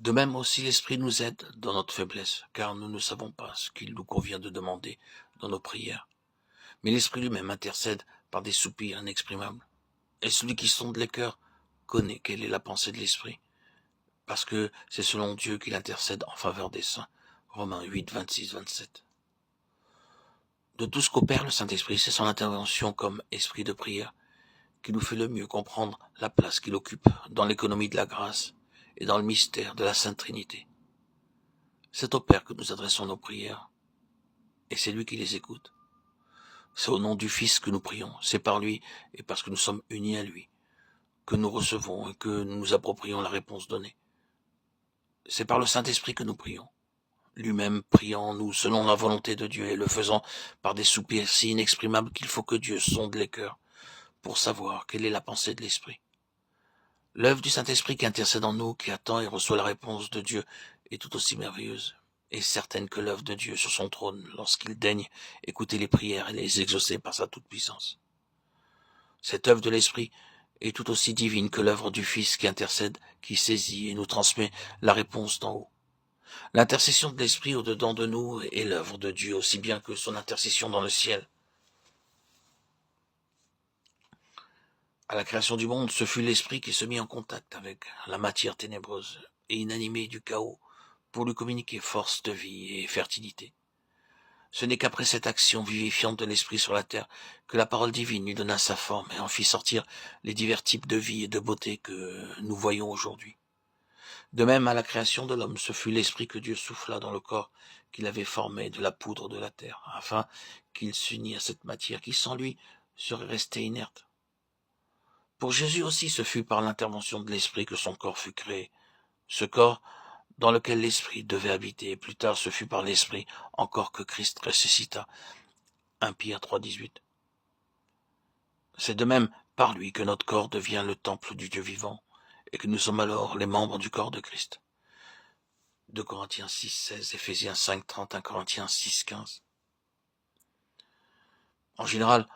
De même aussi l'Esprit nous aide dans notre faiblesse, car nous ne savons pas ce qu'il nous convient de demander dans nos prières. Mais l'Esprit lui-même intercède par des soupirs inexprimables. Et celui qui sonde les cœurs connaît quelle est la pensée de l'Esprit, parce que c'est selon Dieu qu'il intercède en faveur des saints. Romains 8, 26, 27. De tout ce qu'opère le Saint-Esprit, c'est son intervention comme esprit de prière qui nous fait le mieux comprendre la place qu'il occupe dans l'économie de la grâce et dans le mystère de la Sainte Trinité. C'est au Père que nous adressons nos prières, et c'est lui qui les écoute. C'est au nom du Fils que nous prions, c'est par lui et parce que nous sommes unis à lui que nous recevons et que nous nous approprions la réponse donnée. C'est par le Saint-Esprit que nous prions, lui-même priant en nous selon la volonté de Dieu et le faisant par des soupirs si inexprimables qu'il faut que Dieu sonde les cœurs pour savoir quelle est la pensée de l'Esprit. L'œuvre du Saint-Esprit qui intercède en nous, qui attend et reçoit la réponse de Dieu, est tout aussi merveilleuse et certaine que l'œuvre de Dieu sur son trône lorsqu'il daigne écouter les prières et les exaucer par sa toute-puissance. Cette œuvre de l'Esprit est tout aussi divine que l'œuvre du Fils qui intercède, qui saisit et nous transmet la réponse d'en haut. L'intercession de l'Esprit au-dedans de nous est l'œuvre de Dieu aussi bien que son intercession dans le ciel. À la création du monde, ce fut l'Esprit qui se mit en contact avec la matière ténébreuse et inanimée du chaos pour lui communiquer force de vie et fertilité. Ce n'est qu'après cette action vivifiante de l'Esprit sur la terre que la parole divine lui donna sa forme et en fit sortir les divers types de vie et de beauté que nous voyons aujourd'hui. De même, à la création de l'homme, ce fut l'Esprit que Dieu souffla dans le corps qu'il avait formé de la poudre de la terre, afin qu'il s'unît à cette matière qui, sans lui, serait restée inerte. Pour Jésus aussi, ce fut par l'intervention de l'Esprit que son corps fut créé. Ce corps dans lequel l'Esprit devait habiter, et plus tard ce fut par l'Esprit encore que Christ ressuscita. 1 Pierre 3, 18. C'est de même par lui que notre corps devient le temple du Dieu vivant, et que nous sommes alors les membres du corps de Christ. 2 Corinthiens 6, 16, Éphésiens 5, 30, 1 Corinthiens 6, 15. En général,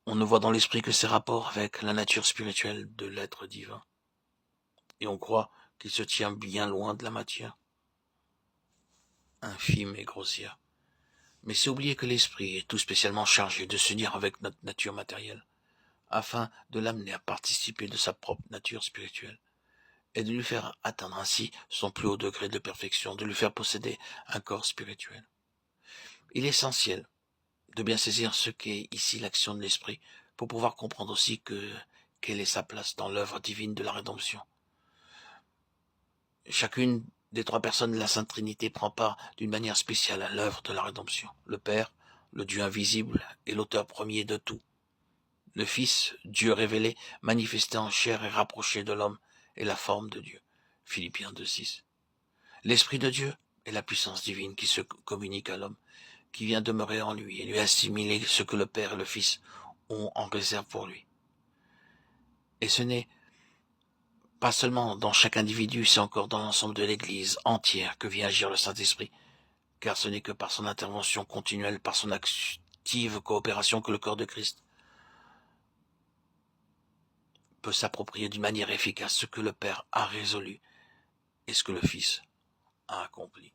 on ne voit dans l'Esprit que ses rapports avec la nature spirituelle de l'être divin, et on croit qu'il se tient bien loin de la matière, infime et grossière. Mais c'est oublier que l'Esprit est tout spécialement chargé de s'unir avec notre nature matérielle, afin de l'amener à participer de sa propre nature spirituelle, et de lui faire atteindre ainsi son plus haut degré de perfection, de lui faire posséder un corps spirituel. Il est essentiel de bien saisir ce qu'est ici l'action de l'Esprit, pour pouvoir comprendre aussi quelle est sa place dans l'œuvre divine de la rédemption. Chacune des trois personnes de la Sainte Trinité prend part d'une manière spéciale à l'œuvre de la rédemption. Le Père, le Dieu invisible, est l'auteur premier de tout. Le Fils, Dieu révélé, manifesté en chair et rapproché de l'homme, est la forme de Dieu. Philippiens 2, 6. L'Esprit de Dieu est la puissance divine qui se communique à l'homme, qui vient demeurer en lui et lui assimiler ce que le Père et le Fils ont en réserve pour lui. Et ce n'est pas seulement dans chaque individu, c'est encore dans l'ensemble de l'Église entière que vient agir le Saint-Esprit, car ce n'est que par son intervention continuelle, par son active coopération que le corps de Christ peut s'approprier d'une manière efficace ce que le Père a résolu et ce que le Fils a accompli.